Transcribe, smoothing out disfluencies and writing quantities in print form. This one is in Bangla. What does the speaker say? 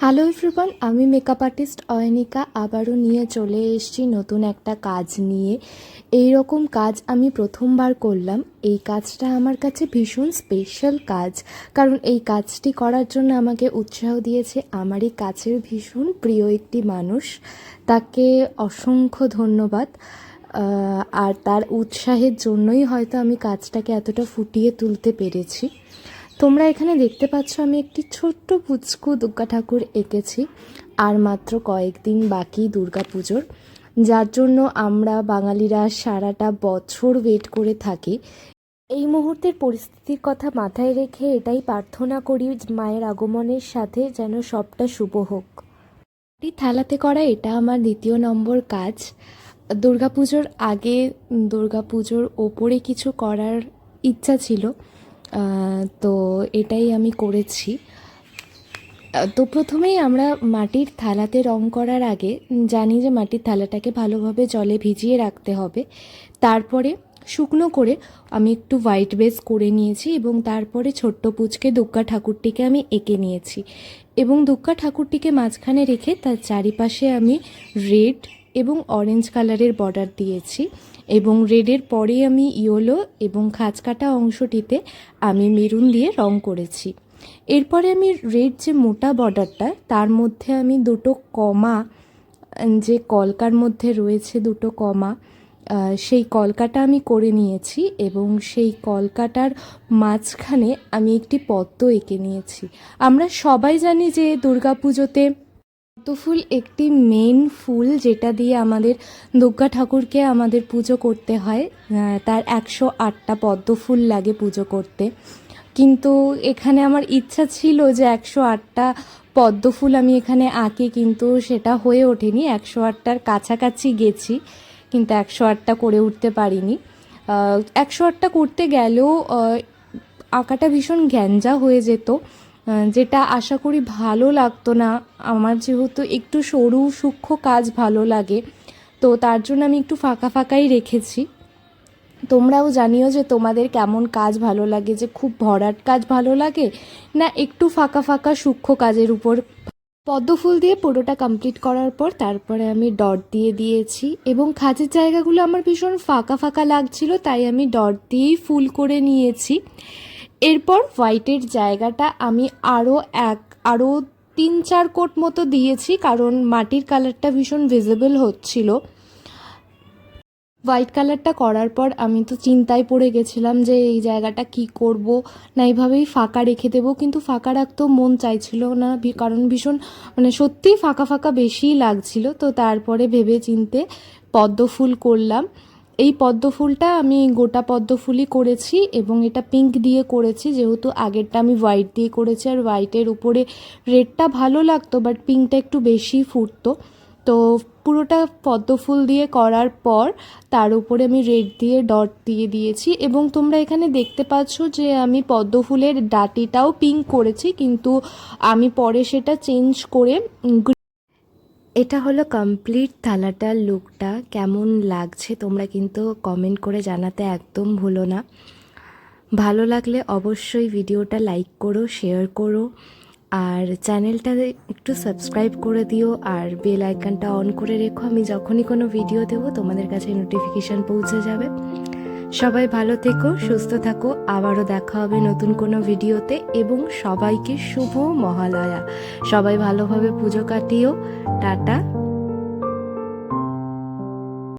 হ্যালো এভরিওয়ান, আমি মেকআপ আর্টিস্ট অয়নিকা আবারও নিয়ে চলে এসেছি নতুন একটা কাজ নিয়ে। এই রকম কাজ আমি প্রথমবার করলাম। এই কাজটা আমার কাছে ভীষণ স্পেশাল কাজ, কারণ এই কাজটি করার জন্য আমাকে উৎসাহ দিয়েছে আমারই কাছের ভীষণ প্রিয় একটি মানুষ। তাকে অসংখ্য ধন্যবাদ। আর তার উৎসাহের জন্যই হয়তো আমি কাজটাকে এতটা ফুটিয়ে তুলতে পেরেছি। তোমরা এখানে দেখতে পাচ্ছ আমি একটি ছোট্ট পুচকু দুর্গা ঠাকুর এঁকেছি। আর মাত্র কয়েকদিন বাকি দুর্গা পুজোর, যার জন্য আমরা বাঙালিরা সারাটা বছর ওয়েট করে থাকি। এই মুহূর্তের পরিস্থিতির কথা মাথায় রেখে এটাই প্রার্থনা করি মায়ের আগমনের সাথে যেন সবটা শুভ হোক। এই থালাতে করা এটা আমার দ্বিতীয় নম্বর কাজ। দুর্গাপুজোর আগে দুর্গাপুজোর ওপরে কিছু করার ইচ্ছা ছিল, তো এটাই আমি করেছি। তো প্রথমেই আমরা মাটির থালাতে রং করার আগে জানি যে মাটির থালাটাকে ভালোভাবে জলে ভিজিয়ে রাখতে হবে। তারপরে শুকনো করে আমি একটু হোয়াইট বেস করে নিয়েছি এবং তারপরে ছোট্ট পুচকে দুর্গা ঠাকুরটিকে আমি এঁকে নিয়েছি এবং দুর্গা ঠাকুরটিকে মাঝখানে রেখে তার চারিপাশে আমি রেড এবং অরেঞ্জ কালারের বর্ডার দিয়েছি এবং রেডের পরে আমি ইয়েলো এবং খাঁজ কাটা অংশটিতে আমি মেরুন দিয়ে রং করেছি। এরপরে আমি রেড যে মোটা বর্ডারটা তার মধ্যে আমি দুটো কমা, যে কলকার মধ্যে রয়েছে দুটো কমা, সেই কলকাটা আমি করে নিয়েছি এবং সেই কলকাটার মাঝখানে আমি একটি পদ্ম এঁকে নিয়েছি। আমরা সবাই জানি যে দুর্গাপুজোতে পদ্ম ফুল একটি মেন ফুল, যেটা দিয়ে আমাদের দুর্গা ঠাকুরকে আমাদের পুজো করতে হয়। তার 108টা পদ্ম ফুল লাগে পুজো করতে। কিন্তু এখানে আমার ইচ্ছা ছিল যে 108টা পদ্ম ফুল আমি এখানে আঁকি, কিন্তু সেটা হয়ে ওঠেনি। 108টার কাছাকাছি গেছি কিন্তু 108টা করে উঠতে পারিনি। 108টা করতে গেলেও আঁকাটা ভীষণ গ্যাঞ্জা হয়ে যেত, যেটা আশা করি ভালো লাগতো না। আমার যেহেতু একটু সরু সূক্ষ্ম কাজ ভালো লাগে, তো তার জন্য আমি একটু ফাঁকা ফাঁকাই রেখেছি। তোমরাও জানিও যে তোমাদের কেমন কাজ ভালো লাগে, যে খুব ভরাট কাজ ভালো লাগে না একটু ফাঁকা ফাঁকা সূক্ষ্ম কাজের উপর। পদ্মফুল দিয়ে পুরোটা কমপ্লিট করার পর তারপরে আমি ডট দিয়ে দিয়েছি এবং খাঁজের জায়গাগুলো আমার ভীষণ ফাঁকা ফাঁকা লাগছিল, তাই আমি ডট দিয়েই ফুল করে নিয়েছি। এরপর হোয়াইটের জায়গাটা আমি আরও 3-4 কোট মতো দিয়েছি, কারণ মাটির কালারটা ভীষণ ভিজিবল হচ্ছিল। হোয়াইট কালারটা করার পর আমি তো চিন্তায় পড়ে গেছিলাম যে এই জায়গাটা কি করব, না এইভাবেই ফাঁকা রেখে দেবো, কিন্তু ফাঁকা রাখতেও মন চাইছিল না, কারণ ভীষণ সত্যিই ফাঁকা ফাঁকা বেশিই লাগছিল। তো তারপরে ভেবে চিন্তে পদ্ম ফুল করলাম। এই পদ্ম ফুলটা আমি গোটা পদ্ম ফুলই করেছি এবং এটা পিঙ্ক দিয়ে করেছি, যেহেতু আগেরটা আমি হোয়াইট দিয়ে করেছি আর হোয়াইটের উপরে রেডটা ভালো লাগতো, বাট পিঙ্কটা একটু বেশি ফুটতো। তো পুরোটা পদ্ম ফুল দিয়ে করার পর তার উপরে আমি রেড দিয়ে ডট দিয়ে দিয়েছি এবং তোমরা এখানে দেখতে পাচ্ছ যে আমি পদ্ম ফুলের ডাটিটাও পিঙ্ক করেছি, কিন্তু আমি পরে সেটা চেঞ্জ করে এটা হলো কমপ্লিট থালাটার লুকটা। কেমন লাগছে তোমরা কিন্তু কমেন্ট করে জানাতে একদম ভুলো না। ভালো লাগলে অবশ্যই ভিডিওটা লাইক করো, শেয়ার করো আর চ্যানেলটা একটু সাবস্ক্রাইব করে দিও আর বেল আইকনটা অন করে রেখো। আমি যখনই কোনো ভিডিও দেবো তোমাদের কাছে নোটিফিকেশান পৌঁছে যাবে। সবাই ভালো থেকো, সুস্থ থাকো, আবারও দেখা হবে নতুন কোনো ভিডিওতে এবং সবাইকে শুভ মহালয়া। সবাই ভালোভাবে পুজো কাটিও। টাটা।